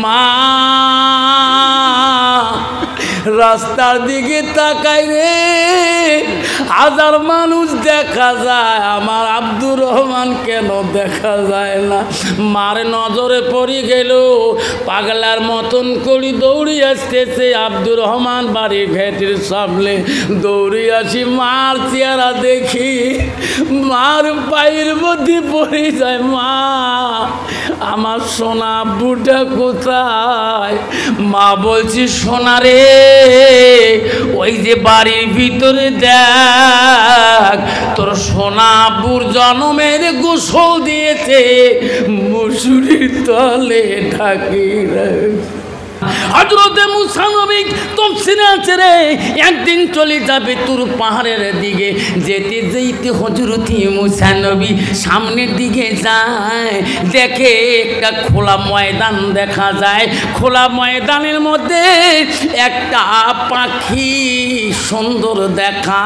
মা রাস্তার দিকে তাকাই রে, হাজার মানুষ দেখা যায়, আমার আব্দুর রহমান কেন দেখা যায় না? মার নজরে পড়ে গেল, পাগলার মতন করি দৌড়ে আসতেছে আব্দুর রহমান বাড়ি ঘাটের সামনে। দৌড়ে আসি, মার চেহারা দেখি, মার পায়ের মধ্যে পড়ে যায়। মা, আমার সোনা আব্বুটা কোথায়? মা বলছি, সোনা রে, ওই যে বাড়ির ভিতরে দেখ, তোর সোনা আব্বুর জন্মের গোসল দিয়েছে, মুসুরির তলে ঢাকি রাখ। হযরতে মুসা নবী তাফসীরে আছে রে, একদিন চলে যাবে তুর পাহাড়ের দিকে। যেতে যেতে হযরতে মুসা নবী সামনের দিকে যায়, দেখে একটা খোলা ময়দান দেখা যায়। খোলা ময়দানের মধ্যে একটা পাখি সুন্দর দেখা,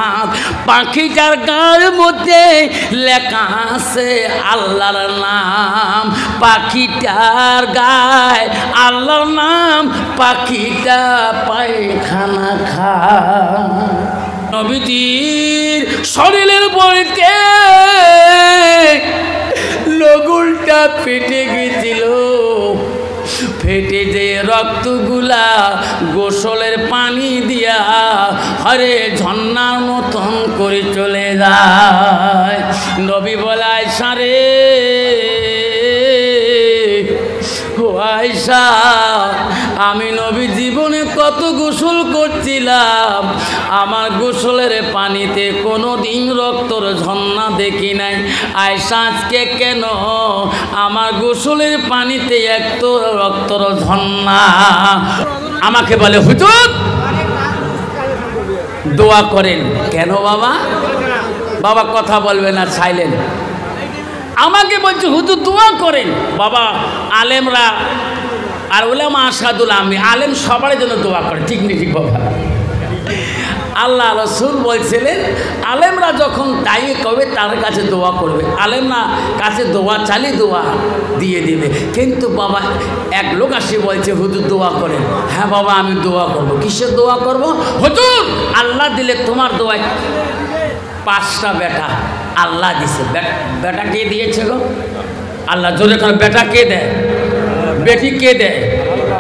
পাখিটার গায়ের মধ্যে লেখা আছে আল্লাহর নাম। পাখিটার গায়ে আল্লাহর নাম, পাখিটা পায়খানা খায়। নবীজির শরীরের পরিতে লগুলটা ফেটে গেছিল, ফেটে যে রক্তগুলা গোসলের পানি দিয়া হরে ঝর্ণার মতন করে চলে যায়। নবী বলে, আয়েশা রে, ও আয়েশা, আমি নবী জীবনে কত গোসল করছিলাম, আমার গোসলের পানিতে কোনো দিন রক্তর ঝর্ণা দেখি নাই। আয়েশা, আজকে কেন আমার গোসলের পানিতে এত রক্তর ঝর্ণা? আমাকে বলে, হুজুর দোয়া করেন। কেন বাবা? বাবা কথা বলবে না, সাইলেন্ট। আমাকে বলছে, হুজুর দোয়া করেন। বাবা, আলেমরা আর উলামা আসাদুল আমি আলেম সবার জন্য দোয়া করে, ঠিক নেই? ঠিক বাবা। আল্লাহ রসুল বলছিলেন, আলেমরা যখন তাই কবে তার কাছে দোয়া করবে, আলেমরা কাছে দোয়া চালিয়ে দোয়া দিয়ে দিবে। কিন্তু বাবা এক লোক আসে বলছে, হুজুর দোয়া করেন। হ্যাঁ বাবা, আমি দোয়া করব। কিসের দোয়া করব? হুজুর আল্লাহ দিলে তোমার দোয়ায় 5টা বেটা আল্লাহ দিছে। বেটা কে দিয়েছে গো? আল্লাহ। জোরে করে, বেটা কে দেয়? বেটি কে দেয়?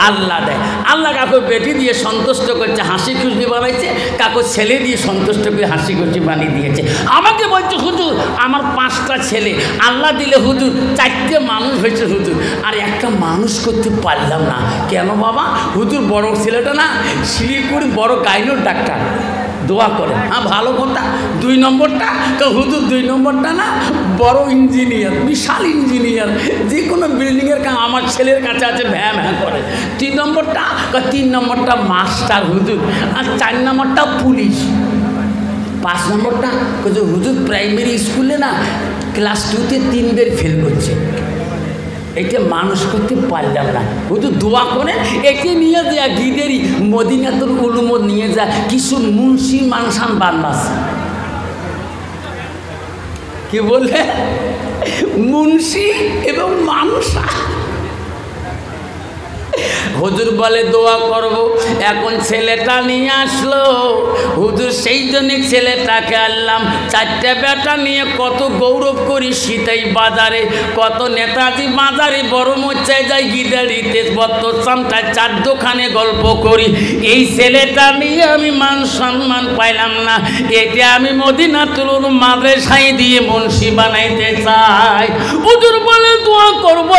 আল্লাহ দেয়। আল্লাহ কাকু বেটি দিয়ে সন্তুষ্ট করছে, হাসি খুশি বানাইছে, কাকু ছেলে দিয়ে সন্তুষ্ট করে হাসি খুশি বানিয়ে দিয়েছে। আমাকে বলছে, হুজুর আমার 5টা ছেলে, আল্লাহ দিলে হুজুর 4টে মানুষ হয়েছে হুজুর, আর একটা মানুষ করতে পারলাম না। কেন বাবা? হুজুর বড় ছেলেটা না শিলিগুড়ি বড় গাইনোর ডাক্তার, দোয়া করে। হ্যাঁ ভালো কথা। 2 নম্বরটা তো হুজুর 2 নম্বরটা না বড় ইঞ্জিনিয়ার, বিশাল ইঞ্জিনিয়ার, যে কোনো বিল্ডিংয়ের কাজ আমার ছেলের কাছে আছে, ভ্যাঁ ভ্যাঁ করে। 3 নম্বরটা 3 নম্বরটা মাস্টার হুজুর, আর 4 নম্বরটা পুলিশ। 5 নম্বরটা হুজুর প্রাইমারি স্কুলে না ক্লাস 2তে 3 বার ফেল করছে। এটা মানুষ করতে পারলাম না। হুজুর দোয়া করে একে নিয়ে যা গিদেরি মদিনাতুল উলুম নিয়ে যা কিছু মুন্সি মানসান বান্নাস। কি বললে? মুন্সি এবং মানসা। হুজুর বলে দোয়া করব। এখন ছেলেটা নিয়ে আসলো হুজুর, সেই জন্য ছেলেটাকে আনলাম। 4টে বেটা নিয়ে কত গৌরব করি সিতাই বাজারে, কত নেতাজি বাজারে, বড় মোচায় যাই, গিদাড়িতে বত্তসামটায় 4 দোকানে গল্প করি। এই ছেলেটা নিয়ে আমি মান সম্মান পাইলাম না, এটা আমি মদিনাতুল উলুম মাদ্রাসায় দিয়ে মুন্সি বানাইতে চাই। হুজুর বলে দোয়া করব।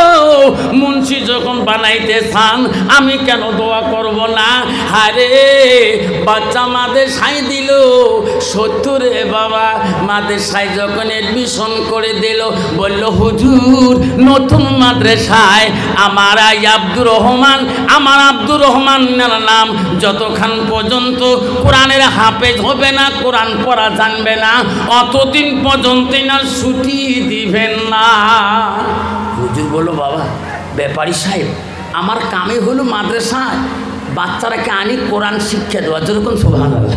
মুন্সি যখন বানাইতে চান আমি কেন দোয়া করব না? আরে বাচ্চা মাদ্রাসায় দিল 70 বাবা, মাদ্রাসায় যখন এডমিশন করে দিল বলল হুজুর নতুন মাদ্রাসায় আমার আব্দুর রহমান, আমার আব্দুর রহমানের নাম যতক্ষণ পর্যন্ত কোরআনের হাফেজ হবে না, কোরআন পড়া জানবে না, অতদিন পর্যন্ত না ছুটি দিবেন না। হুজুর বলল বাবা ব্যাপারী সাহেব, আমার কামে হলো মাদ্রাসায় বাচ্চারাকে আনি কোরআন শিক্ষা দেওয়া, যেরকম সুবহানাল্লাহ।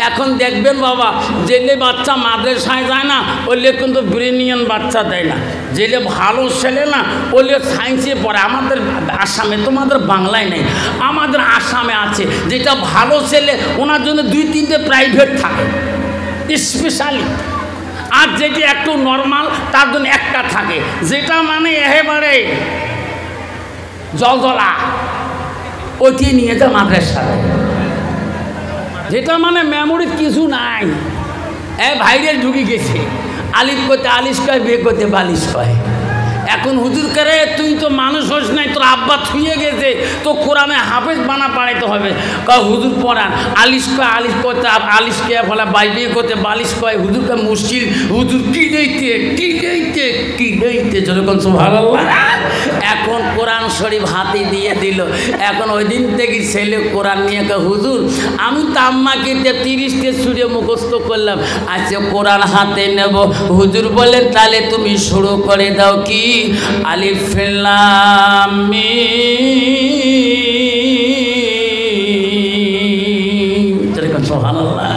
এখন দেখবেন বাবা, যেলে বাচ্চা মাদ্রাসায় যায় না ওলে কিন্তু ব্রিলিয়ান বাচ্চা দেয় না। যেলে ভালো ছেলে না ওলে সায়েন্সে পড়ে। আমাদের আসামে, তোমাদের বাংলায় নেই, আমাদের আসামে আছে। যেটা ভালো ছেলে ওনার জন্য 2-3টে প্রাইভেট থাকে স্পেশালি, আর যেটি একটু নর্মাল তার জন্য একটা থাকে, যেটা মানে একেবারে জলজলা ওইটি নিয়ে যায় মাদ্রাসায়। যেটা মানে মেমোরির কিছু নাই, ভাইরাস ঢুকে গেছে। আলিফ করতে আলিশ কয়, বিয়ে করতে বালিশ কয়। এখন হুজুর করে তুই তো মানুষ হোস নাই, তোর আব্বা ছুঁয়ে গেছে, তো কোরআনে হাফেজ বানা পাড়াইতে হবে। কয় হুজুর পড়ান। আলিশ কয়, আলিশ করতে আলিশকে ফলে বিয়ে করতে বালিশ কয়। হুজুরকে মুশকিল, হুজুর কি নেইতে কি নেইতে কি নেইতে যখন সুবহানাল্লাহ। এখন কোরআন শরীফ হাতে দিয়ে দিল। এখন ওই দিন থেকে ছেলে কোরআন নিয়ে কয়, হুজুর আমি তো আম্মাকে 30টে সূরা মুখস্থ করলাম, আজকে কোরআন হাতে নেব। হুজুর বলেন তাহলে তুমি শুরু করে দাও। কি? আলিফ লাম মিম। সুবহানাল্লাহ।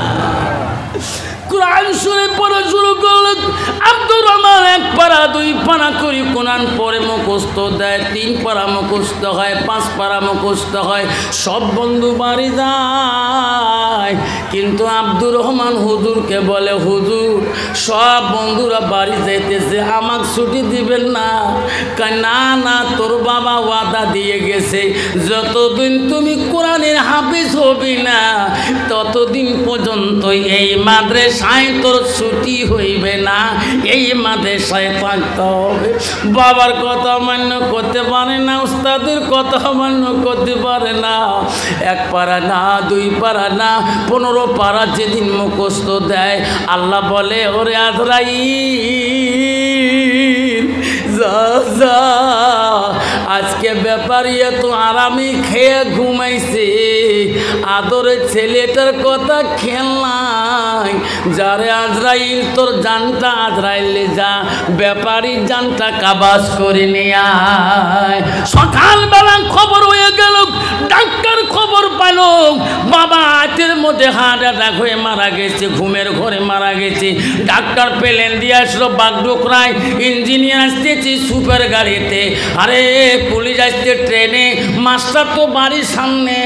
কোরআন শরীফ পড়া শুরু করলেন। আব্দুর রহমান 1 পারা 2 পারা করে কোরআন পড়ে মুখস্থ দেয়। 3 পারা মুখস্থ হয়, 5 পারা মুখস্থ হয়। সব বন্ধু বাড়ি যায়, কিন্তু আব্দুর রহমান হুজুরকে বলে, হুজুর সব বন্ধুরা বাড়ি যাইতেছে, আমাকে ছুটি দিবেন না? না না, তোর বাবা ওয়াদা দিয়ে গেছে, যতদিন তুমি কোরআনের হাফেজ হবি না ততদিন পর্যন্ত এই মাদ্রাসায় তোর ছুটি হইবে না, এই মাদ্রাসায় থাকতে হবে। বাবার কথা মান্য করতে পারে না, উস্তাদের কথা মান্য করতে পারে না। 1 পারা না, 2 পারা না, 15 পারা যেদিন মুখস্থ দেয়, আল্লাহ বলে, ওরে আজরাইল যা যা, আজকে ব্যাপারী এত আরামে খেয়ে ঘুমাইছে, আদরের ছেলেটার কথা খেল নাই। যারে আজরাইল তোর জানটা আজরাইলে যা, ব্যাপারীর জানটা কাবাজ করে নিয়ে আয়। সকালবেলা খবর হয়ে গেল, ডাক্তার খবর পেল বাবা হাতের মধ্যে হার্ট অ্যাটাক হয়ে মারা গেছে, ঘুমের ঘরে মারা গেছে। ডাক্তার প্লেন দিয়ে আসলো বাগডোগরায়, ইঞ্জিনিয়ার আসতেছে সুপার গাড়িতে, আরে পুলিশ আসছে ট্রেনে, মাস্টার তো বাড়ির সামনে।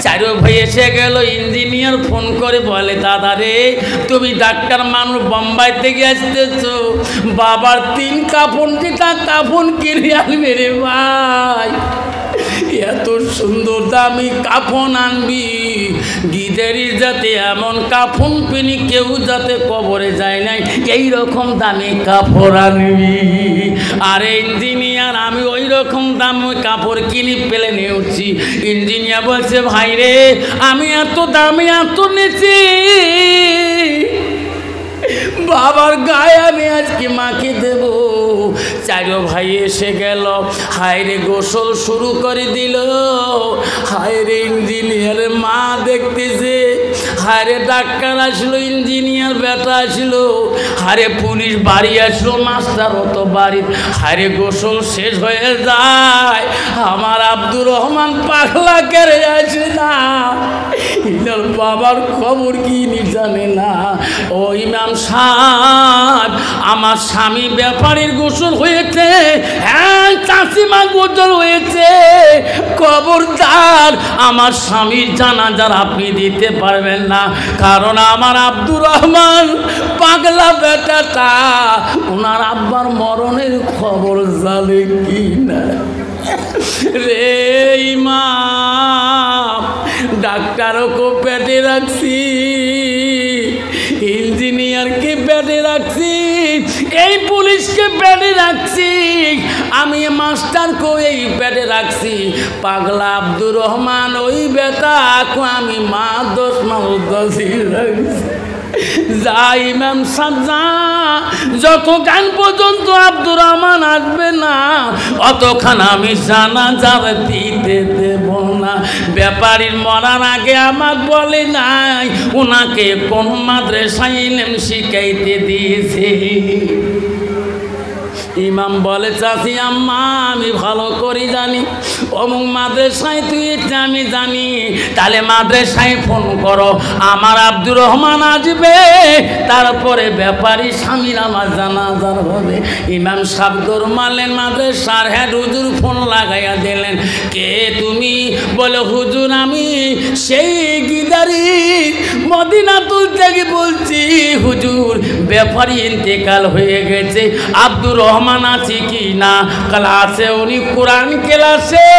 4 ভাই এসে গেল। ইঞ্জিনিয়ার ফোন করে বলে, দাদা রে তুমি ডাক্তার মানুষ, বোম্বাই থেকে আসতেছ, বাবার 3 কাফন, যেটা কাফন কিনে আনবে রে ভাই। এত সুন্দর দামি কাফন আনবি, গিদেরই যাতে এমন কাফন পিনি কেউ যাতে কবরে যায় নাই, এইরকম দামি কাপড় আনবি। আর ইঞ্জিনিয়ার আমি ওই রকম দামি কাপড় কিনে পেলে নিয়ে উঠছি। ইঞ্জিনিয়ার বলছে, ভাই রে আমি এত দামি এত নিচ্ছি, বাবার গায়ে আমি আজকে মাকে দেব। 4 ভাই এসে গেল, হায়রে গোসল শুরু করে দিল। হায়রে ইঞ্জিনিয়ারের মা দেখতেছে, হায়রে ডাক্তার আসলো, ইঞ্জিনিয়ার বেটা আসলো, হারে পুলিশ বাড়ি আসলো, মাস্টারও তো বাড়ি। হায়রে গোসল শেষ হয়ে যায়, আমার আব্দুর রহমান পাগলা কেড়ে আসে না, ইনার বাবার খবর কি জানে না। ও ইমাম সাহেব, আমার স্বামী ব্যাপারীর গোসল হয়েছে, হ্যাঁ চাষিমা গোসল হয়েছে, খবরদার আমার স্বামীর জানাজার আপনি দিতে পারবেন না, কারণ আমার আব্দুর রহমান পাগলা বেটাটা ওনার আব্বার মরণের খবর জানে কি না। রে ইমাম, ডাক্তারকে পেটে রাখছি, ইঞ্জিনিয়ারকে পেটে রাখছি, এই পুলিশকে পেটে রাখছি, আমি মাস্টারকে এই পেটে রাখছি, পাগলা আব্দুর রহমান ওই বেটা আমি মা 10 মাস রাখছি। যা ইমাম সাহেব যা, যতক্ষণ পর্যন্ত আব্দুর রহমান আসবে না অতক্ষণ আমি জানাজার দিতে দেব না। ব্যাপারীর মরার আগে আমাকে বলে নাই ওনাকে কোন মাদ্রাসায় ইলম শিখাইতে দিয়েছে। ইমাম বলে চাচি আম্মা আমি ভালো করে জানি অমুক মাদ্রাসায় তুই এটা আমি জানি, তাহলে মাদ্রাসায় ফোন করো, আমার আব্দুর রহমান আসবে, তারপরে ব্যাপারী স্বামীর আমার জানাজার হবে। ইমাম সাহেব দৌড় মারলেন মাদ্রাসার হেড হুজুর, ফোন লাগাইয়া দিলেন, কে তুমি? বলে হুজুর আমি সেই গিদারি মদিনাতুল থেকে বলছি হুজুর, ব্যাপারী ইন্তেকাল হয়ে গেছে, আব্দুর রহমান আছে কি না? ক্লাসে উনি কোরআন ক্লাসে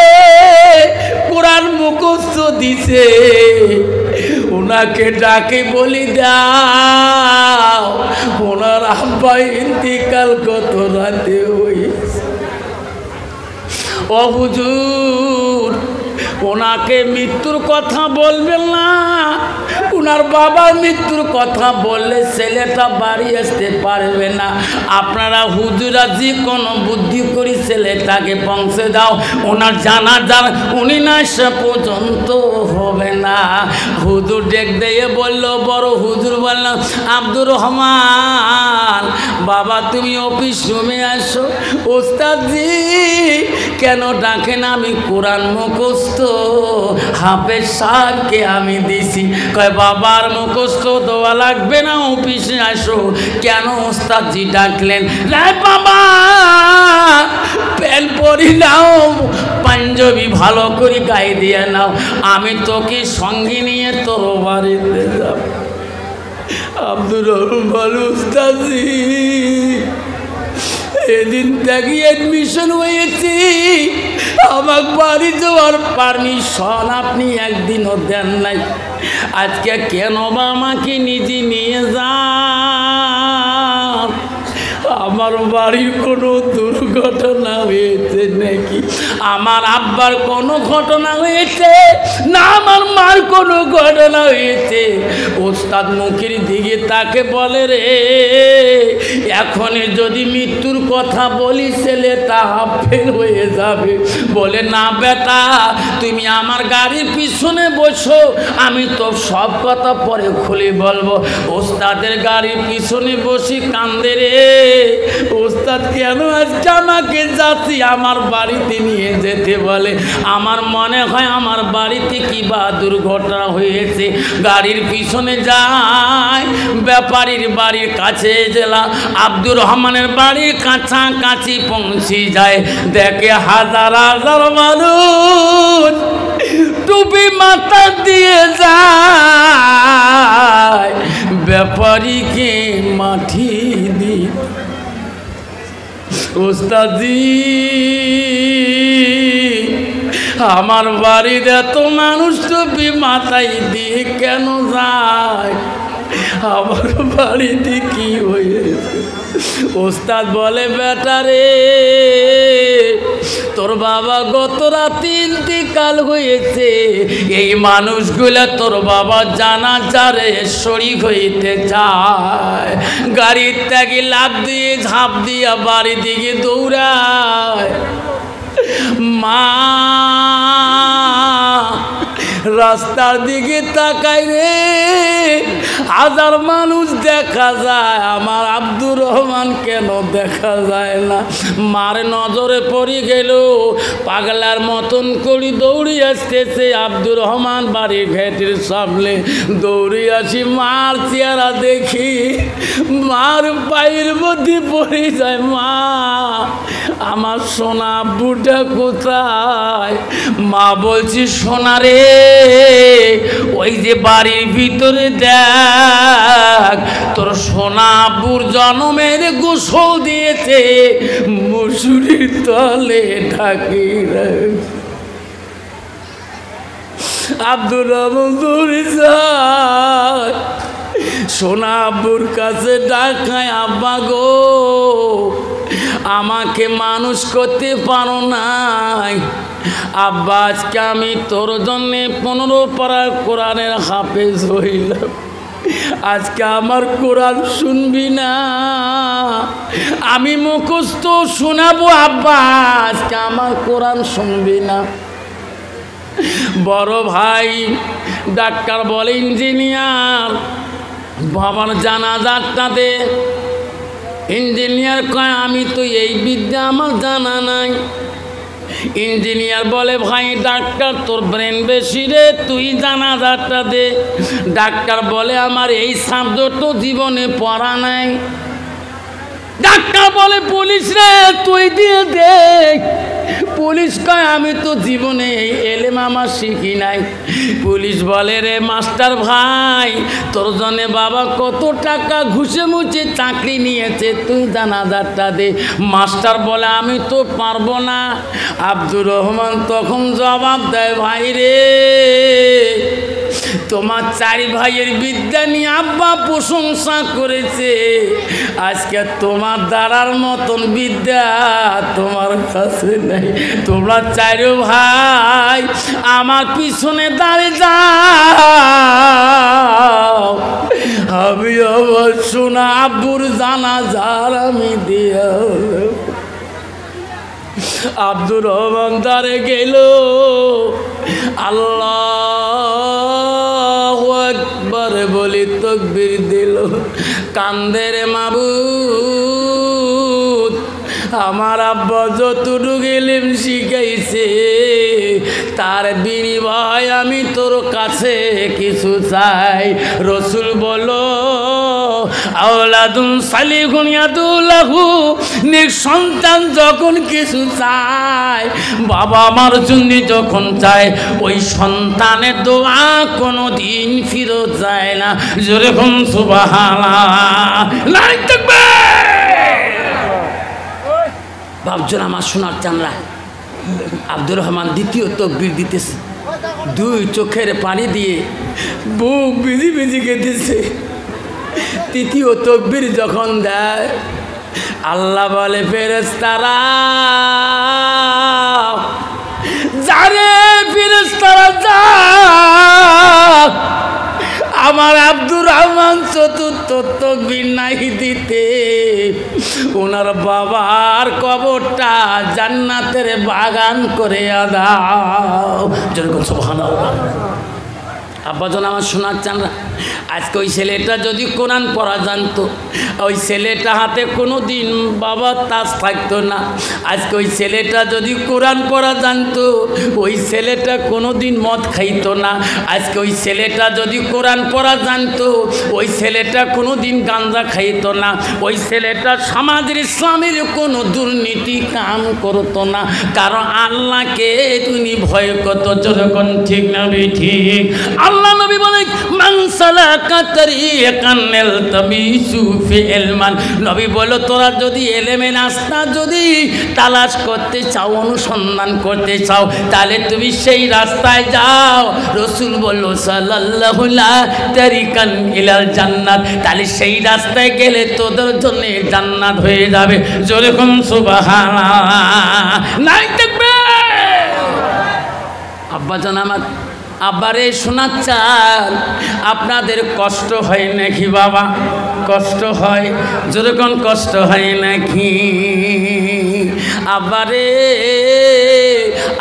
কোরআন মুখস্থ দিছে, ওনাকে ডাকে বলি দাও ওনার আব্বা ইন্তেকাল কত রাতে হয়েছে। ও হুজুর ওনাকে মৃত্যুর কথা বলবেন না, ওনার বাবার মৃত্যুর কথা বললে ছেলেটা বাড়ি আসতে পারবে না, আপনারা হুজুরা যে কোনো বুদ্ধি করি ছেলেটাকে পৌঁছে দাও, ওনার জানাজার উনি না সে পর্যন্ত হবে না। হুজুর ডেক দিয়ে বলল, বড় হুজুর বলল, আব্দুর রহমান বাবা তুমি অফিস রুমে আসো। ওস্তাদজি কেন ডাকেন? আমি কোরআন মুখস্থ হাফেজ সাহেবকে আমি দিছি। কয় বাবার মুখস্থ দেওয়া লাগবে না, অফিসে আসো। কেন ওস্তাদজি ডাকলেন? রায় বাবা প্যান্ট পরি নাও, পাঞ্জাবি ভালো করে গায়ে দিয়ে নাও, আমি তোকে সঙ্গে নিয়ে তোর বাড়িতে যাব। আব্দুর রহমান ওস্তাদজি এদিন থেকে অ্যাডমিশন হয়েছি, আমার বাড়ি যাওয়ার পারমিশন আপনি একদিনও দেন নাই, আজকে কেন বা আমাকে নিজে নিয়ে যান? আমার বাড়ির কোনো দুর্ঘটনা হয়েছে নাকি? আমার আব্বার কোনো ঘটনা হয়েছে না? আমার মার কোনো ঘটনা হয়েছে? ওস্তাদ মুখের দিকে তাকে বলে, রে এখনই যদি মৃত্যুর কথা বলি ছেলেটা হাফেল হয়ে যাবে। বলে না বেটা তুমি আমার গাড়ির পিছনে বসো, আমি তো সব কথা পরে খুলে বলবো। ওস্তাদের গাড়ির পিছনে বসি কান্দে, রে ওস্তাদ কেন আজকে আমাকে যাচ্ছি আমার বাড়িতে নিয়ে যেতে বলে? আমার মনে হয় আমার বাড়িতে কি বা দুর্ঘটনা হয়েছে। গাড়ির পিছনে যায়, ব্যাপারীর বাড়ির কাছে জেলা আব্দুর রহমানের বাড়ির কাছাকাছি পৌঁছে যায়, দেখে হাজার হাজার মানুষ টুপি মাথা দিয়ে যায় ব্যাপারীকে মাটি দিয়ে। ওস্তাদজি আমার বাড়ির এত মানুষ টুপি মাথায় দিয়ে কেন যায়? আমার বাড়িতে কি হয়েছে? ওস্তাদ বলে, বেটা রে তোর বাবা গত রাতে ইন্তেকাল হয়েছে, এই মানুষগুলা তোর বাবা জানাজারে শরীক হইতে চায়। গাড়ির থেকে লাফ দিয়ে ঝাঁপ দিয়া বাড়ির দিকে দৌড়ায়। মা রাস্তার দিকে তাকাই রে, হাজার মানুষ দেখা যায়, আমার আব্দুর রহমান কেন দেখা যায় না? মার নজরে পড়ে গেল, পাগলার মতন করি দৌড়ি আসতেছে আব্দুর রহমান বাড়ির ঘাটের সামনে। দৌড়ি আসি, মার চেহারা দেখি, মার পায়ের মধ্যে পড়ে যায়, মা আমার সোনা আব্বুটা কোথায়? মা বলছি, সোনা রে ওই যে বাড়ির ভিতরে দেখ, তোর সোনা আব্বুর জন্মের গোসল দিয়েছে, মুসুরির তলে ঢাকি। আব্দুর রহমান দৌড়ে যায়, সোনা আব্বুর কাছে ডাকায়, আব্বা গো আমাকে মানুষ করতে পারো নাই, আব্বা আজকে আমি তোর জন্যে 15 পারা কোরআনের হাফেজ হইলাম, আজকে আমার কোরআন শুনবি না? আমি মুখস্থ শোনাবো আব্বা, আজকে আমার কোরআন শুনবি না? বড় ভাই ডাক্তার বলে, ইঞ্জিনিয়ার বাবার জানাজাটা দে। ইঞ্জিনিয়ার কয় আমি তো এই বিদ্যা আমার জানা নাই। ইঞ্জিনিয়ার বলে ভাই ডাক্তার তোর ব্রেন বেশি রে, তুই জানাজাটা দে। ডাক্তার বলে আমার এই সাবজেক্ট তো জীবনে পড়া নাই। ডাক্তার বলে পুলিশ রে তুই দিয়ে দেখ। পুলিশ কয় আমি তো জীবনে এই এলেম আমার শিখি নাই। পুলিশ বলে রে মাস্টার ভাই তোর জন্যে বাবা কত টাকা ঘুষে মুছে চাকরি নিয়েছে, তুই জানাজাটা দে। মাস্টার বলে আমি তো পারবো না। আব্দুর রহমান তখন জবাব দেয় ভাই রে তোমার চারি ভাইয়ের বিদ্যা নিয়ে আব্বা প্রশংসা করেছে, আজকে তোমার দ্বারার মতন বিদ্যা তোমার কাছে নেই। তোমরা চারি ভাই আমার পিছনে দাঁড়িয়ে যাও, আমি আবার শোনা আব্বুর জানাজার আমি দিয়া। আব্দুর রহমান দাঁড়ে গেল, আল্লাহু আকবার বলি তাকবীর দিল। কান্দের মাবুদ আমার আব্বা যতটুকু ইলম শিখাইছে তার বিনিময় আমি তোর কাছে কিছু চাই। রসুল বলো আওলাদুন সালিহুন ইয়াদুলাহু, নিঃসন্তান যখন কিছু চায় বাবা আমার জন্য যখন চায় ওই সন্তানের দোয়া কোনো দিন ফিরত যায় না। যেরকম সুবহানাল্লাহ নাই তাকবীর। বাপজন আমার সোনার চামড়া আব্দুর রহমান দ্বিতীয় তাকবীর দিতেছে, দুই চোখের পানি দিয়ে বুক ভিজি ভিজি কেঁদেছে। তৃতীয় তাকবীর যখন দেয় আল্লাহ বলে ফেরেশতারা যারে ফেরেশতারা যা, আমার আব্দুর রহমান চতুর্থ তাকবীর নাই দিতে ওনার বাবার কবরটা জান্নাতের বাগান করে দাও। যেরকম সুবহানাল্লাহ। আব্বাজন আমার শোনার চানরা আজকে ওই ছেলেটা যদি কোরআন পড়া জানতো, ওই ছেলেটা হাতে কোনো দিন বাবা তাস থাকতো না। আজকে ওই ছেলেটা যদি কোরআন পড়া জানতো ওই ছেলেটা কোনো দিন মদ খাইতো না। আজকে ওই ছেলেটা যদি কোরআন পড়া জানতো ওই ছেলেটা কোনো দিন গাঁজা খাইতো না। ওই ছেলেটা সমাজের ইসলামের কোনো দুর্নীতি কাম করতো না, কারণ আল্লাহকে তুমি ভয় করতো। যখন ঠিক না ঠিক আল্লাহ নবী বলে মান সালাকা তারিকান ইলতামিসু ফি ইলমান, নবী বলো তোরা যদি এলেমে রাস্তা যদি তালাশ করতে চাও, অনুসন্ধান করতে চাও, তাহলে তুমি সেই রাস্তায় যাও। রাসূল বলল সাল্লাল্লাহু তারিকান ইলাল জান্নাত, তাহলে সেই রাস্তায় গেলে তোদের জন্য জান্নাত হয়ে যাবে। যেরকম সুবহানাল্লাহ নাই তাকবীর। আব্বাজান আমার আবারে শোনাচ্ছেন আপনাদের কষ্ট হয় নাকি বাবা? কষ্ট হয়, যেরকম কষ্ট হয় নাকি? আবারে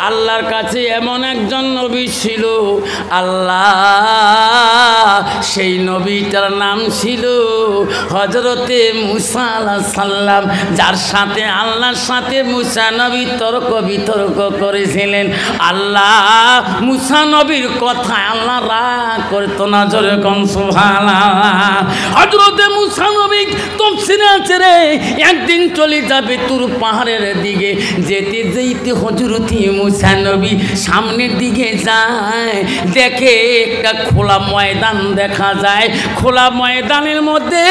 আল্লাহর কাছে এমন একজন নবী ছিল, আল্লাহ সেই নবীটার নাম ছিল হযরতে মুসা আলাইহিস সালাম, যার সাথে আল্লাহর সাথে মুসা নবী তর্ক বিতর্ক করেছিলেন। আল্লাহ মুসা নবীর কথা আল্লাহ রাগ করতো না। যেরকম সুবহানাল্লাহ। হযরতে মুসা নবী তাফসীরে আছে রে, একদিন চলে যাবে তুর পাহাড়ের দিকে, যেতে যেতে হযরতে মুসা নবী সামনের দিকে যায়, দেখে একটা খোলা ময়দান দেখা যায়। খোলা ময়দানের মধ্যে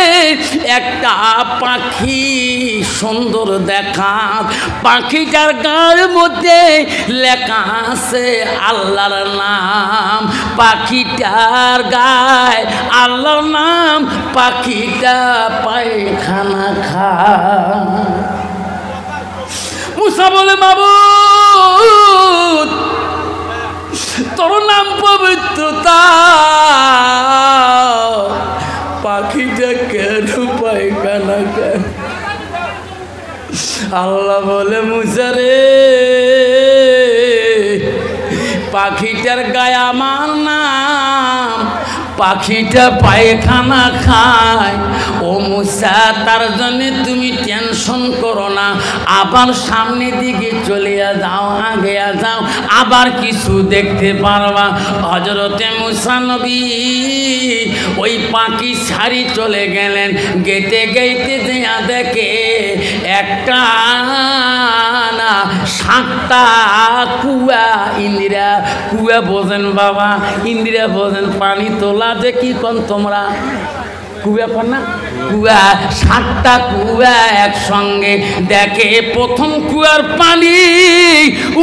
একটা পাখি সুন্দর দেখা, পাখিটার গায়ের মধ্যে লেখা আছে আল্লাহর নাম। পাখিটার গায়ে আল্লাহর নাম, পাখিটা পায়খানা খায়। মুসা বলে মাবুদ তোর নাম পবিত্রতা, পাখিটা কেন পায়খানা খায়? আল্লাহ বলে মুসা রে পাখিটার গায়ে আমার নাম, পাখিটা পায়খানা খায়। ও মুসা তার জন্য তুমি টেনশন করো না, আবার সামনের দিকে চলে যাও, আগে যাও, আবার কিছু দেখতে পারবা। হযরতে মুসা নবী ওই পাখি ছাড়ি চলে গেলেন, গেতে গেতে দেয়া দেখে একটা না 7টা কুয়া। ইন্দিরা কুয়া বোঝেন বাবা, ইন্দিরা বোঝেন পানি তোলা যে কি কন তোমরা কুয়া কর না, কুয়া 7টা কুয়া একসঙ্গে দেখে। প্রথম কুয়ার পানি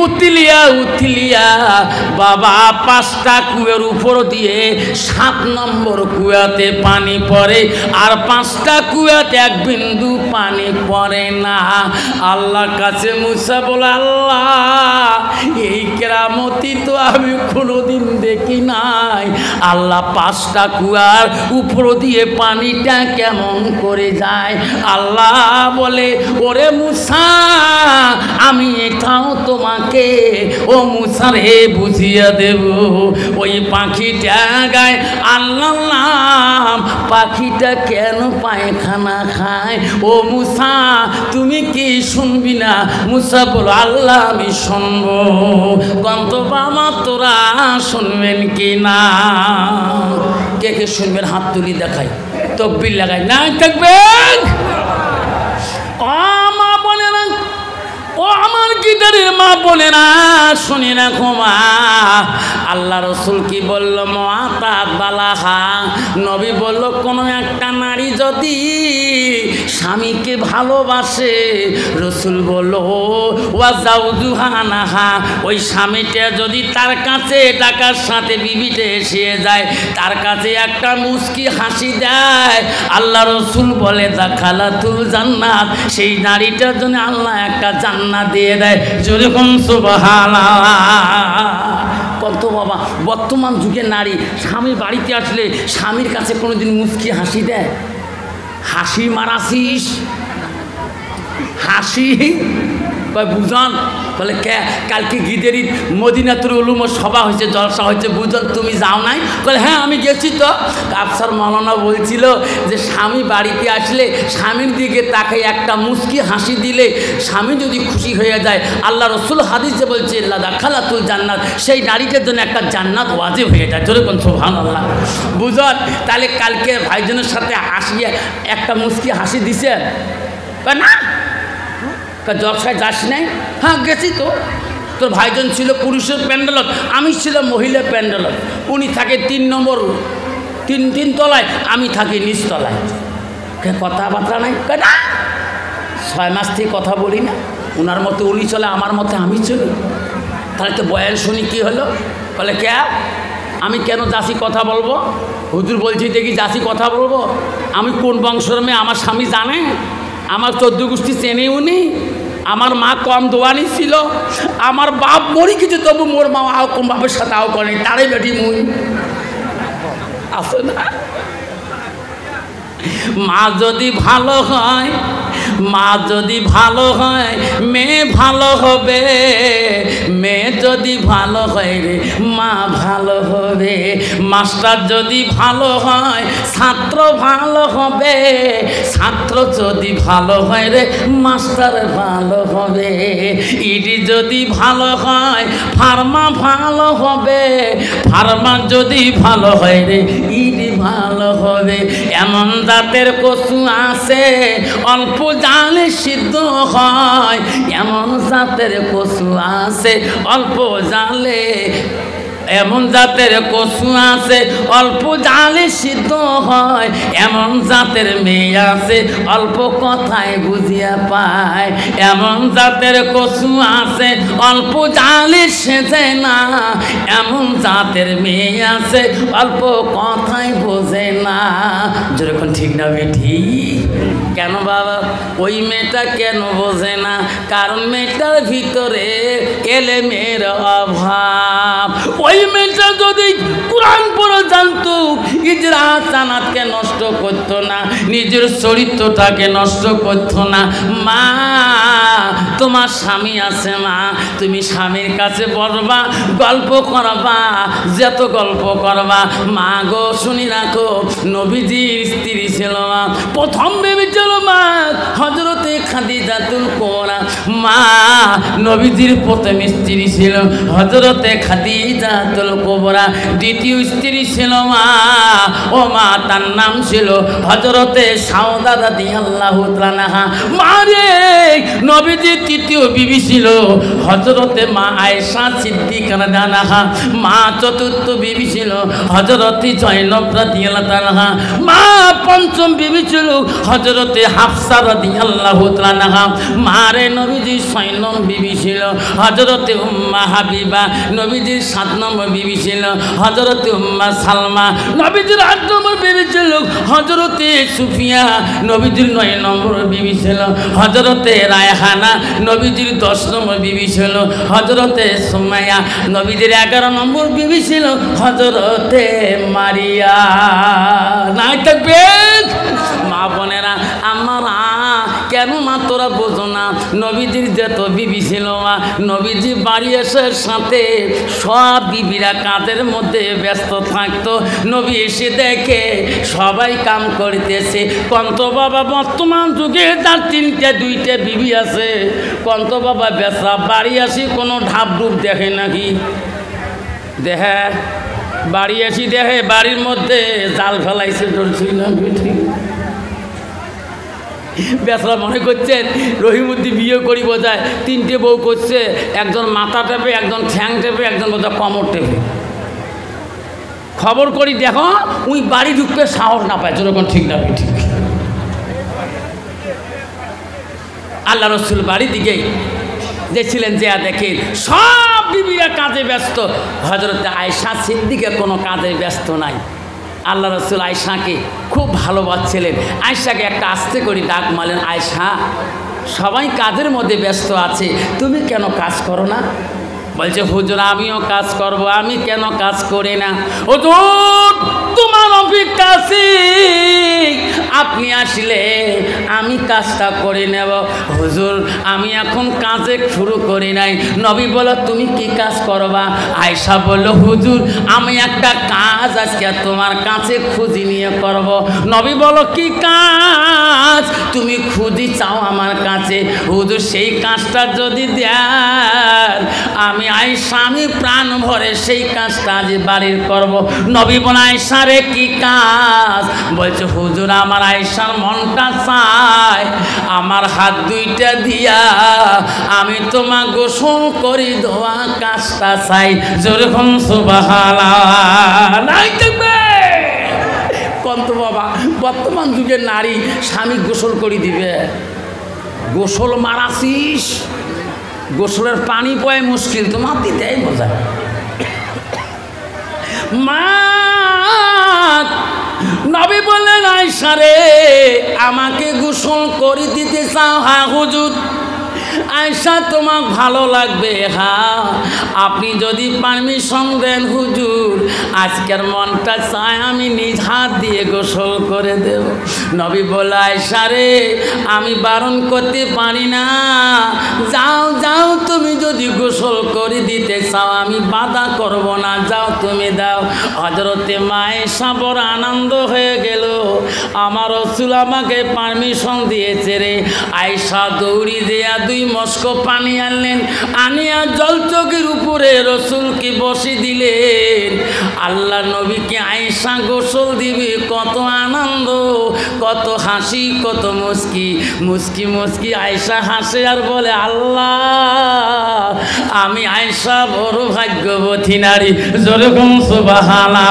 উতলিয়া উতলিয়া বাবা 5টা কুয়ার উপর দিয়ে 7 নম্বর কুয়াতে পানি পড়ে, আর 5টা কুয়াতে এক বিন্দু পানি পড়ে না। আল্লাহর কাছে মুসা বলে, আল্লাহ এই কেরামতি তো আমি কোনোদিন দেখি নাই। আল্লাহ 5টা কুয়ার উপর দিয়ে পানিটা কেমন করে যায়? আল্লাহ বলে, ওরে মুসা আমি এটাও তোমাকে ও মুসা রে বুঝিয়ে দেব। ওই পাখিটা গায় আল্লাহ নাম, পাখিটা কেন পায়খানা খায়? ও মুসা তুমি কি শুনবি না? মুসা বলো, আল্লাহ আমি শুনবো। কন্ত বাবা তোরা শুনবেন কি না? কে কে শুনবেন হাত তুলি দেখায়, তকবীর লাগায়, না থাকবেন। ও মা বোনেরা, ও আমার গিটারের মা বোনেরা শুনে রাখো মা, আল্লাহ রসুল কি বলল? মাতা বালাহা, নবী বলল কোনো একটা নারী যদি স্বামীকে ভালোবাসে, রসুল বলল ওয়া জাউজুহানাহা, ওই স্বামীটা যদি তার কাছে টাকার সাথে বিবিতে এসে যায়, তার কাছে একটা মুস্কি হাসি দেয়, আল্লাহ রসুল বলে দাখালাতুল জান্নাত, সেই নারীটার জন্য আল্লাহ একটা জান্নাত দিয়ে দেয়। যেরকম সুবহানাল্লাহ। কত বাবা বর্তমান যুগের নারী স্বামী বাড়িতে আসলে স্বামীর কাছে কোনোদিন মুস্কি হাসি দেয়? হাসি মারাসিস, হাসি কয় বুঝান, বলে কে কালকে গিদের ঈদ মদিনাতুল উলুম সভা হয়েছে, জলসা হয়েছে, বুঝান তুমি যাও নাই? বলে হ্যাঁ আমি গেছি তো। আফসার মাওলানা বলছিল যে স্বামী বাড়িতে আসলে স্বামীর দিকে তাকে একটা মুস্কি হাসি দিলে স্বামী যদি খুশি হয়ে যায়, আল্লাহ রসুল হাদিসে বলছে দাখালাতুল জান্নাত, সেই নারীটার জন্য একটা জান্নাত ওয়াজিব হয়ে যায়। যেরকম সুবহানাল্লাহ। বুঝান তাহলে কালকে ভাইজনের সাথে হাসিয়ে একটা মুস্কি হাসি দিছে না? জলসায় যাস নাই? হ্যাঁ গেছি তো। তোর ভাইজন ছিল পুরুষের প্যান্ডেলত, আমি ছিলাম মহিলার প্যান্ডেলত। উনি থাকে 3 নম্বর 3 তলায়, আমি থাকি নিচতলায়। কথাবার্তা নাই না, 6 মাস থেকে কথা বলি না। ওনার মতো উনি চলে, আমার মতে আমি চলি। তাহলে তো বয়ান শুনি কি হলো? বলে কে আমি কেন যাচ্ছি কথা বলবো? হুজুর বলছি দেখি যাচ্ছি কথা বলবো। আমি কোন বংশের মেয়ে আমার স্বামী জানে? আমার 14 গোষ্ঠী চেনে উনি। আমার মা কম দোয়ানি ছিল, আমার বাপ মরি কিছু, তবু মোর মা আও কোন বাপের সাথে আও করে তারে বেটি মুই আছে না। মা যদি ভালো হয়, মা যদি ভালো হয় মেয়ে ভালো হবে, মেয়ে যদি ভালো হয় রে মা ভালো হবে, মাস্টার যদি ভালো হয় ছাত্র ভালো হবে, ছাত্র যদি ভালো হয় রে মাস্টার ভালো হবে, ইডি যদি ভালো হয় ফার্মা ভালো হবে, ফার্মা যদি ভালো হয় রে ইডি ভালো হবে। এমন জাতের কচু আছে অল্প জালে সিদ্ধ হয়, এমন জাতের কচু আছে অল্প জালে, এমন জাতের কচু আছে অল্প জালে সিদ্ধ হয়, এমন জাতের মেয়ে আছে অল্প কথায় বুঝিয়া পায়, এমন জাতের কচু আছে অল্প জালে সেজে না, এমন জাতের মেয়ে আছে অল্প কথায় বোঝে না। যেরকম ঠিক না বেঠি? কেন বাবা ওই মেয়েটা কেন বোঝে না? কারণ মেয়েটার ভিতরে এলেমের অভাব। ওই ওই মেয়েটা যদি কোরআন পড়ে জানতো, ইজরাত জানাতকে নষ্ট করতো না, নিজের চরিত্রটাকে নষ্ট করতো না। মা তোমার স্বামী আছে মা, তুমি স্বামীর কাছে বলবা, গল্প করবা, যত গল্প করবা। মা গো শুনি রাখো, নবীজির স্ত্রী ছিল মা, প্রথম ভেবেছিল মা হযরতে খাদিজাতুল কুবরা। মা নবীজির প্রথম স্ত্রী ছিল হযরতে খাদিজাতুল কুবরা, দ্বিতীয় স্ত্রী ছিল মা, ও মা তার নাম ছিল হযরতে সাউদা রাদিয়াল্লাহু তাআলা আনহা। মা রে নবীজির তৃতীয় বিবি ছিল হযরতে মা আয়েশা সিদ্দিকা রাদিয়াল্লাহু আনহা। মা চতুর্থ বিবি ছিল হযরতে জয়নব রাদিয়াল্লাহু তাআলা আনহা। মা পঞ্চম বিবি ছিল হযরতে হাফসা রাদিয়াল্লাহু তাআলা আনহা। মা রে নবীজির ৬ নম্বর বিবি ছিল হযরতে উম্মে হাবিবা। নবীজির ৭ নম্বর বিবি ছিল হযরতে উম্মে সালমা। নবীজির ৮ নম্বর বিবি ছিল হযরতে সুফিয়া। নবীজির ৯ নম্বর বিবি ছিল হযরতে রায়হানা। নবীজির ১০ নম্বর বিবি ছিল হযরতে সুমাইয়া। নবীজির ১১ নম্বর বিবি ছিল হযরতে মারিয়া। নাই থাকবে মা বোনেরা আমার, কেন মা তোরা বোঝো না? নবীজির যত বিবি ছিল মা, নবীজি বাড়ি আসার সাথে সব বিবিরা কাজের মধ্যে ব্যস্ত থাকতো। নবী এসে দেখে সবাই কাম করতেছে। কন্ত বাবা বর্তমান যুগে তার ৩টে ২টে বিবি আছে, কন্ত বাবা বেসা বাড়ি আসি কোনো ঢাপ ডুব দেখে নাকি? দেখে বাড়ি আসি দেখে বাড়ির মধ্যে জাল ফেলাইছে, ধরছিল ঠিক। বেসরা মনে করছেন রহিমউদ্দিন বিয়ে করি বোঝায় ৩টে বউ করছে, একজন মাথা টেপে, একজন ঠ্যাং টেপে, একজন বোঝা কোমর টেপে। খবর করি দেখো ওই বাড়ি ঢুকতে সাহস না পায়, যখন ঠিক না ঠিক। আল্লাহ রসুল বাড়ির দিকেই দেখছিলেন, যে দেখেন সব বিবিরা কাজে ব্যস্ত, হযরত আয়েশা সিদ্দিকা কোনো কাজে ব্যস্ত নাই। আল্লাহ রসুল আয়েশাকে খুব ভালোবাসছিলেন। আয়েশাকে একটা আস্তে করে ডাক মারলেন, আয়েশা সবাই কাজের মধ্যে ব্যস্ত আছে, তুমি কেন কাজ করো না? বলছে হুজুর আমিও কাজ করব। আমি কেন কাজ করি না? হুজুর তোমার অপেক্ষা আছে, আপনি আসলে আমি কাজটা করে নেব। হুজুর আমি এখন কাজে শুরু করি নাই। নবী বলল তুমি কি কাজ করবা? আয়েশা বলল হুজুর আমি একটা কাজ আজকে তোমার কাছে খুঁজি নিয়ে করব। নবী বলল কি কাজ? তুমি খুঁজি চাও আমার কাছে? হুজুর সেই কাজটা যদি দেন আমি আয়েশা আমি প্রাণ ভরে সেই কাজটা আজ বাড়ির করব। নবী বলে আয়েশা রে কি কাজ? বলছে হুজুর আমার আয়েশার মনটা চায় আমার হাত দুইটা দিয়া আমি তোমার গোসল করি দেওয়া কাজটা চাই। যেরকম সুবহানাল্লাহ নাই থাকবে কন্ত বাবা বর্তমান যুগের নারী স্বামী গোসল করে দিবে। গোসল মারাছিস, গোসলের পানি পায় মুশকিল, তোমার দিতেই বোঝা। মা নবী বললেন আয়েশা রে আমাকে গোসল করে দিতে চাও? হ্যাঁ হুজুর। আয়েশা তোমার ভালো লাগবে? হ্যাঁ। আপনি যদি পারমিশন দেন হুজুর আজকের মনটা চায় আমি নিজ হাত দিয়ে গোসল করে দেব। নবী বলে আয়েশা রে আমি বারণ করতে পারি না, যাও যাও তুমি যদি গোসল করে দিতে চাও আমি বাধা করব না, যাও তুমি দাও। হযরতে মা আয়েশা বড় আনন্দ হয়ে গেল, আমার রাসূল আমাকে পারমিশন দিয়েছে রে। আয়েশা দৌড়ি দেয়া 2 মস্ক পানি আনলেন, আনিয়া জল চৌকির উপরে রসুলকে বসে দিলেন। আল্লাহ নবীকে আয়েশা গোসল দিবে, কত আনন্দ, কত হাসি, কত মুস্কি মুস্কি মুস্কি আয়েশা হাসে আর বলে আল্লাহ আমি আয়েশা বড় ভাগ্যবতী নারী। যেরকম সুবহানাল্লাহ।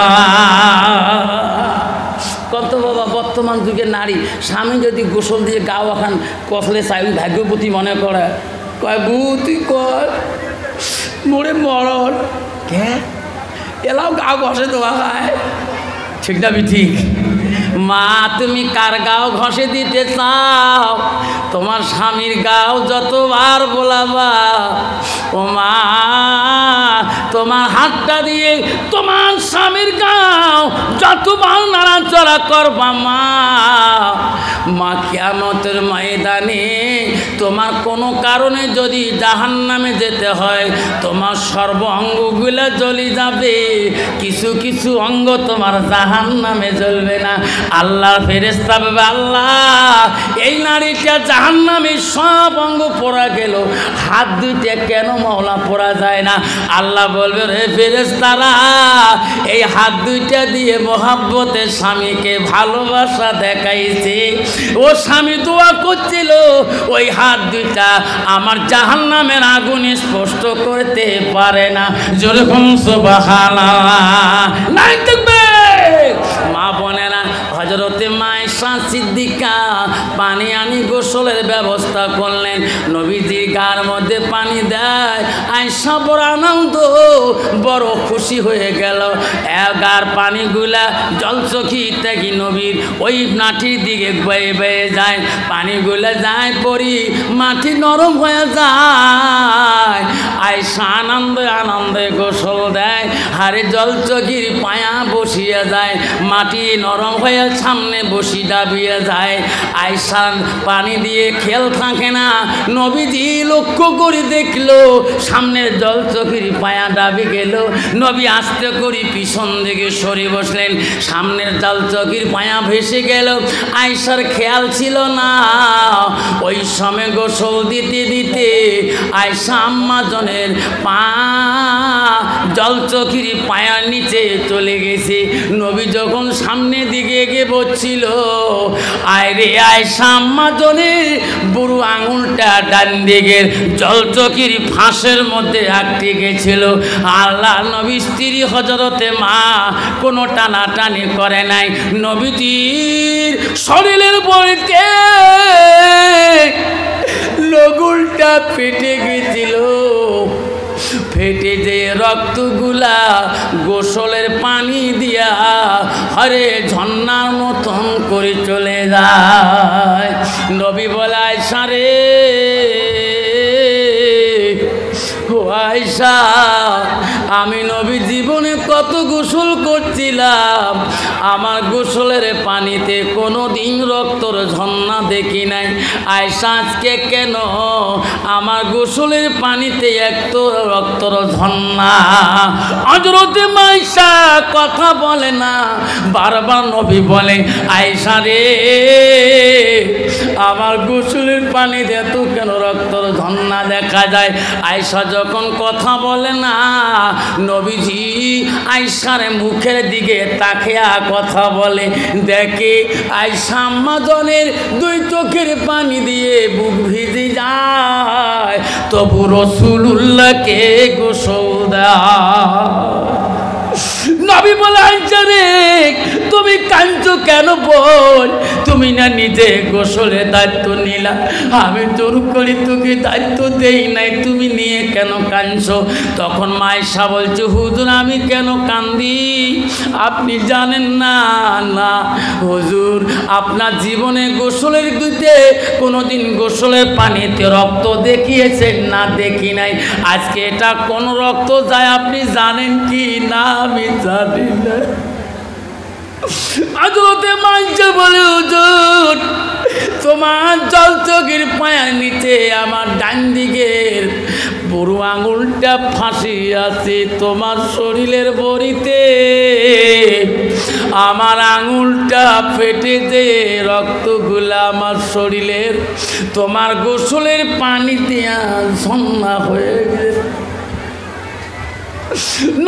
কত বাবা বর্তমান যুগের নারী স্বামী যদি গোসল দিয়ে গা ওখান কসলে চাই ভাগ্যবতী মনে করে, কয় বু তুই কয় মোড়ে মরণ কে এলাও গা ঘষে দেওয়া হয়, ঠিক না ঠিক? মা তুমি কার গাও ঘষে দিতে চাও? তোমার স্বামীর গাও যতবার বলাবা ও মা তোমার হাতটা দিয়ে তোমার স্বামীর গাও যতবার নাড়াচড়া করবা মা, মা কিয়ামতের ময়দানে তোমার কোনো কারণে যদি জাহান্নামে যেতে হয় তোমার সর্ব অঙ্গগুলো জ্বলে যাবে, কিছু কিছু অঙ্গ তোমার জাহান্নামে জ্বলবে না। আল্লাহর ফেরেশতা বলবে আল্লাহ এই নারীটা জাহান্নামে সব অঙ্গ পোড়া গেল, হাত দুইটা কেন মাওলা পোড়া যায় না? আল্লাহ বলবে রে ফেরেশতারা এই হাত দুইটা দিয়ে মোহাব্বতে স্বামীকে ভালোবাসা দেখাইছে, ও স্বামী দোয়া করছিল ওই হাত দুইটা আমার জাহান্নামের আগুন স্পষ্ট করতে পারে না। যেরকম সুবহানাল্লাহ নাই থাকবে মা বোনেরা। হযরতে মায়েশা সিদ্দিকা পানি আনি গোসলের ব্যবস্থা করলেন, নবীজি গার মধ্যে পানি দেয়, আয়েশা বড় আনন্দ বড় খুশি হয়ে গেল। গার পানিগুলা জলচকি থেকে নবীর ওই মাটির দিকে বয়ে বয়ে যায়, পানিগুলা যায় পরি মাটি নরম হয়ে যায়। আয়েশা আনন্দে আনন্দে গোসল দেয়, হারে জলচকির পায়া বসিয়ে যায়, মাটি নরম হয়ে সামনে বসি দাবিয়ে যায়। আয়েশা পানি দিয়ে খেল থাকে না, নবীজি লক্ষ্য করে দেখলো সামনের জলচকির পায়া দাবি গেল, নবী আস্তে করে পিছন দিকে সরে বসলেন, সামনের জলচকির পায়া ভেসে গেল। আয়েশার খেয়াল ছিল না, ওই সময় গোসল দিতে দিতে আয়েশা আম্মা জনের পা জলচকির পায়ার নিচে চলে গেছে। নবী যখন সামনের দিকে এগিয়ে বসছিল, আয়রে আয়েশা আম্মা জনের বুড়ো আঙুলটা ডান দিকের জলচকির ফাঁসের মধ্যে আটকে গেছিল। আল্লাহ নবী স্ত্রী হযরতে মা কোনো টানাটানি করে নাই, নবীজির শরীরের বলতে লগুলটা ফেটে গেছিল, ফেটে যে রক্তগুলা গোসলের পানি দিয়া হরে ঝর্ণার মতন করে চলে যায়। নবী বলে আয়েশা রে ও আয়েশা, আমি নবী জীবনে কত গোসল করছিলাম, আমার গোসলের পানিতে কোনো দিন রক্তর ঝর্ণা দেখি নাই। আয়েশা আজকে কেন আমার গোসলের পানিতে একটু রক্তর ঝর্ণা? হযরতে আয়েশা কথা বলে না, বারবার নবী বলে আয়েশা রে আমার গোসলের পানিতে এত কেন রক্তর ঝর্ণা দেখা যায়? আয়েশা যখন কথা বলে না, নবীজি আয়েশার মুখের দিকে তাকিয়া কথা বলে, দেখে আয়েশা আম্মা জনের দুই চোখের পানি দিয়ে বুক ভিজে যায়, তবু রাসূলুল্লাহকে গোসল দেয়। নবী বলে আয়েশা রে তুমি কাঁদছো কেন? বল তুমি না নিজে গোসলের দায়িত্ব নিলা, আমি জোর করি তোকে দায়িত্ব দেই নাই, তুমি নিয়ে কেন কাঁদছো? তখন আয়েশা বলছে হুজুর আমি কেন কান্দি আপনি জানেন না? না হুজুর আপনার জীবনে গোসলের দিতে কোনোদিন গোসলের পানিতে রক্ত দেখিয়েছেন না? দেখি নাই। আজকে এটা কোন রক্ত যায় আপনি জানেন কি না? আমি জানি না। হযরতে আয়েশা বলে হুজুর তোমার জলচকির পায়ের নিচে আমার ডান দিকের বুড়ো আঙুলটা ফাঁসি আছে, তোমার শরীরের বড়িতে আমার আঙুলটা ফেটে যে রক্তগুলা আমার শরীরের তোমার গোসলের পানিতে ঝর্ণা হয়ে গেছে।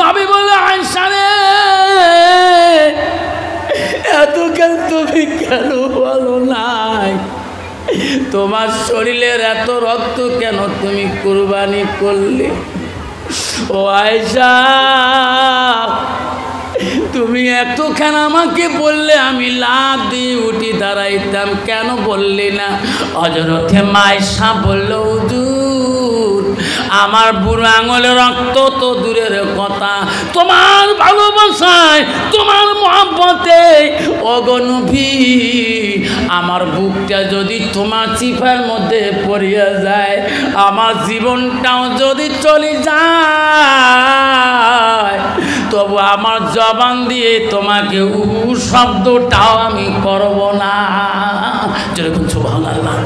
নবী বলে আয়েশা রে এত কেন তুমি কেন বলো নাই? তোমার শরীরের এত রক্ত কেন তুমি কুরবানি করলে? ও আয়েশা তুমি এতক্ষণ আমাকে বললে আমি লাফ দিয়ে উঠি দাঁড়াইতাম, কেন বললি না? হযরতে আয়েশা বলল হুজুর আমার বুড়ো আঙুলের রক্ত তো দূরের কথা, তোমার ভালোবাসায় তোমার মহব্বতে ওগো নবী আমার বুকটা যদি তোমার চিপার মধ্যে পড়িয়া যায়, আমার জীবনটাও যদি চলে যায়, তবু আমার জবান দিয়ে তোমাকে শব্দটাও আমি করব না। যেরকম সুবহানাল্লাহ।